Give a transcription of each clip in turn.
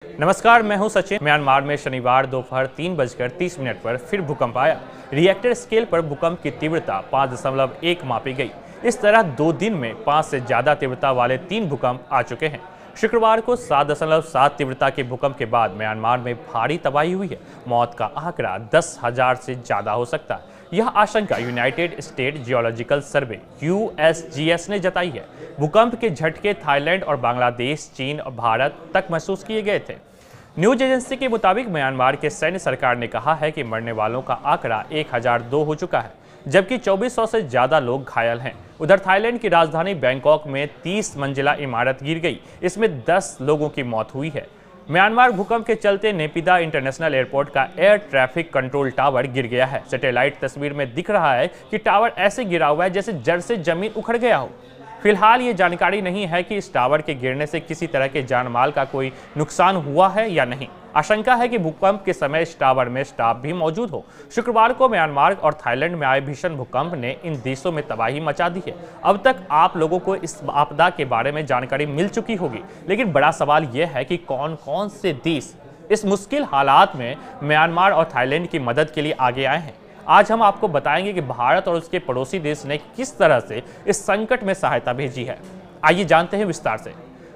नमस्कार, मैं हूं सचिन। म्यांमार में शनिवार दोपहर 3:30 पर फिर भूकंप आया। रिएक्टर स्केल पर भूकंप की तीव्रता 5.1 मापी गई। इस तरह 2 दिन में 5 से ज्यादा तीव्रता वाले 3 भूकंप आ चुके हैं। शुक्रवार को 7.7 तीव्रता के भूकंप के बाद म्यांमार में भारी तबाही हुई है। मौत का आंकड़ा 10,000 से ज्यादा हो सकता है। यह आशंका यूनाइटेड स्टेट जियोलॉजिकल सर्वे (USGS) ने जताई है। भूकंप के झटके थाईलैंड और बांग्लादेश, चीन और भारत तक महसूस किए गए थे। न्यूज एजेंसी के मुताबिक म्यांमार के सैन्य सरकार ने कहा है कि मरने वालों का आंकड़ा 1002 हो चुका है, जबकि 2400 से ज्यादा लोग घायल हैं। उधर थाईलैंड की राजधानी बैंकॉक में 30 मंजिला इमारत गिर गई। इसमें 10 लोगों की मौत हुई है। म्यांमार भूकंप के चलते नेपिदा इंटरनेशनल एयरपोर्ट का एयर ट्रैफिक कंट्रोल टावर गिर गया है। सैटेलाइट तस्वीर में दिख रहा है कि टावर ऐसे गिरा हुआ है जैसे जड़ से जमीन उखड़ गया हो। फिलहाल ये जानकारी नहीं है कि इस टावर के गिरने से किसी तरह के जानमाल का कोई नुकसान हुआ है या नहीं। आशंका है कि भूकंप के समय इस टावर में स्टाफ भी मौजूद हो। शुक्रवार को म्यांमार और थाईलैंड में आए भीषण भूकंप ने इन देशों में तबाही मचा दी है। अब तक आप लोगों को इस आपदा के बारे में जानकारी मिल चुकी होगी, लेकिन बड़ा सवाल यह है कि कौन कौन से देश इस मुश्किल हालात में म्यांमार और थाईलैंड की मदद के लिए आगे आए हैं। आज हम आपको बताएंगे कि भारत और उसके पड़ोसी देश ने किस तरह से इस संकट में सहायता भेजी है। आइए जानते हैं विस्तार से।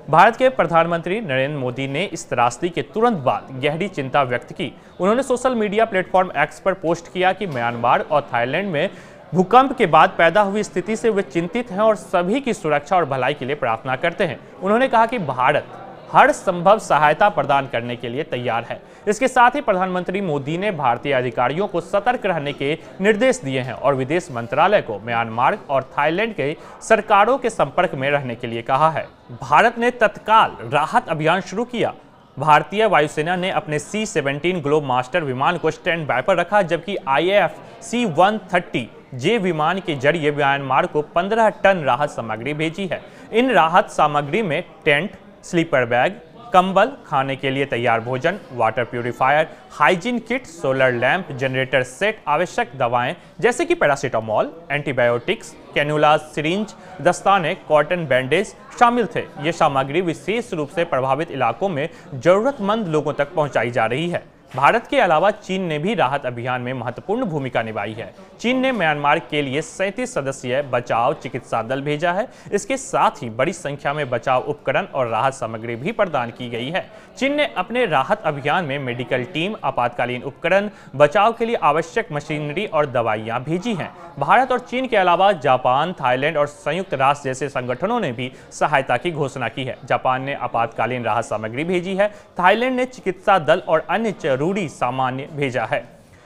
भारत के प्रधानमंत्री नरेंद्र मोदी ने इस त्रासदी के तुरंत बाद गहरी चिंता व्यक्त की। उन्होंने सोशल मीडिया प्लेटफॉर्म एक्स पर पोस्ट किया कि म्यांमार और थाईलैंड में भूकंप के बाद पैदा हुई स्थिति से वे चिंतित हैं और सभी की सुरक्षा और भलाई के लिए प्रार्थना करते हैं। उन्होंने कहा कि भारत हर संभव सहायता प्रदान करने के लिए तैयार है। इसके साथ ही प्रधानमंत्री मोदी ने भारतीय अधिकारियों को सतर्क रहने के निर्देश दिए हैं और विदेश मंत्रालय को म्यांमार और थाईलैंड के सरकारों के संपर्क में रहने के लिए कहा है। भारत ने तत्काल राहत अभियान शुरू किया। भारतीय वायुसेना ने अपने C-17 ग्लोब मास्टर विमान को स्टैंड बाय पर रखा, जबकि IAF C-130J विमान के जरिए म्यांमार को 15 टन राहत सामग्री भेजी है। इन राहत सामग्री में टेंट, स्लीपर बैग, कंबल, खाने के लिए तैयार भोजन, water purifier, hygiene kit, solar lamp, generator set, आवश्यक दवाएं जैसे कि पैरासीटामोल, एंटीबायोटिक्स, कैनुला, सिरिंज, दस्ताने, कॉटन बैंडेज शामिल थे। ये सामग्री विशेष रूप से प्रभावित इलाकों में जरूरतमंद लोगों तक पहुंचाई जा रही है। भारत के अलावा चीन ने भी राहत अभियान में महत्वपूर्ण भूमिका निभाई है। चीन ने म्यांमार के लिए 37 सदस्यीय बचाव चिकित्सा दल भेजा है। इसके साथ ही बड़ी संख्या में बचाव उपकरण और राहत सामग्री भी प्रदान की गई है। चीन ने अपने राहत अभियान में मेडिकल टीम, आपातकालीन उपकरण, बचाव के लिए आवश्यक मशीनरी और दवाइयां भेजी हैं। भारत और चीन के अलावा जापान, थाईलैंड और संयुक्त राष्ट्र जैसे संगठनों ने भी सहायता की घोषणा की है। जापान ने आपातकालीन राहत सामग्री भेजी है। थाईलैंड ने चिकित्सा दल और अन्य जरूरी सामान भेजा है।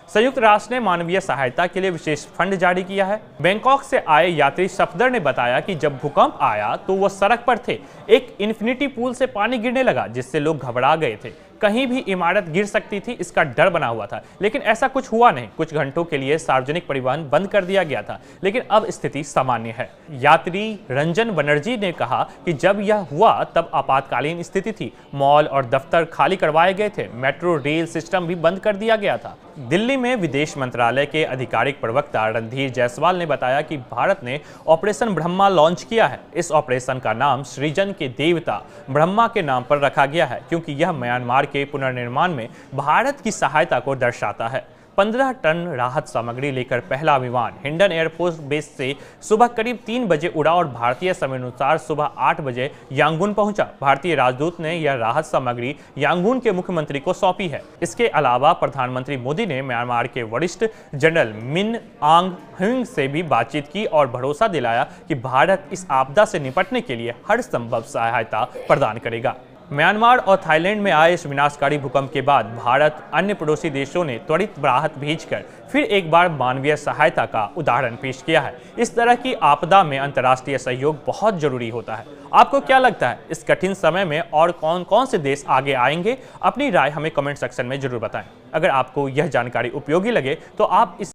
संयुक्त राष्ट्र ने मानवीय सहायता के लिए विशेष फंड जारी किया है। बैंकॉक से आए यात्री सफदर ने बताया कि जब भूकंप आया तो वो सड़क पर थे। एक इन्फिनिटी पूल से पानी गिरने लगा, जिससे लोग घबरा गए थे। कहीं भी इमारत गिर सकती थी, इसका डर बना हुआ था, लेकिन ऐसा कुछ हुआ नहीं। कुछ घंटों के लिए सार्वजनिक परिवहन बंद कर दिया गया था, लेकिन अब स्थिति सामान्य है। यात्री रंजन बनर्जी ने कहा कि जब यह हुआ तब आपातकालीन स्थिति थी। मॉल और दफ्तर खाली करवाए गए थे। मेट्रो रेल सिस्टम भी बंद कर दिया गया था। दिल्ली में विदेश मंत्रालय के आधिकारिक प्रवक्ता रणधीर जायसवाल ने बताया कि भारत ने ऑपरेशन ब्रह्मा लॉन्च किया है। इस ऑपरेशन का नाम सृजन के देवता ब्रह्मा के नाम पर रखा गया है, क्योंकि यह म्यांमार के पुनर्निर्माण में भारत की सहायता को दर्शाता है। 15 टन राहत सामग्री लेकर पहला विमान हिंडन एयरफोर्स बेस से सुबह करीब 3 बजे उड़ा और भारतीय समयानुसार सुबह 8 बजे यांगून पहुंचा। भारतीय राजदूत ने यह राहत सामग्री यांगून के मुख्यमंत्री को सौंपी है। इसके अलावा प्रधानमंत्री मोदी ने म्यांमार के वरिष्ठ जनरल मिन आंग ह्विंग से भी बातचीत की और भरोसा दिलाया कि भारत इस आपदा से निपटने के लिए हर संभव सहायता प्रदान करेगा। म्यांमार और थाईलैंड में आए इस विनाशकारी भूकंप के बाद भारत अन्य पड़ोसी देशों ने त्वरित राहत भेजकर फिर एक बार मानवीय सहायता का उदाहरण पेश किया है। इस तरह की आपदा में अंतर्राष्ट्रीय सहयोग बहुत जरूरी होता है। आपको क्या लगता है, इस कठिन समय में और कौन कौन से देश आगे आएंगे? अपनी राय हमें कमेंट सेक्शन में जरूर बताएं। अगर आपको यह जानकारी उपयोगी लगे तो आप इस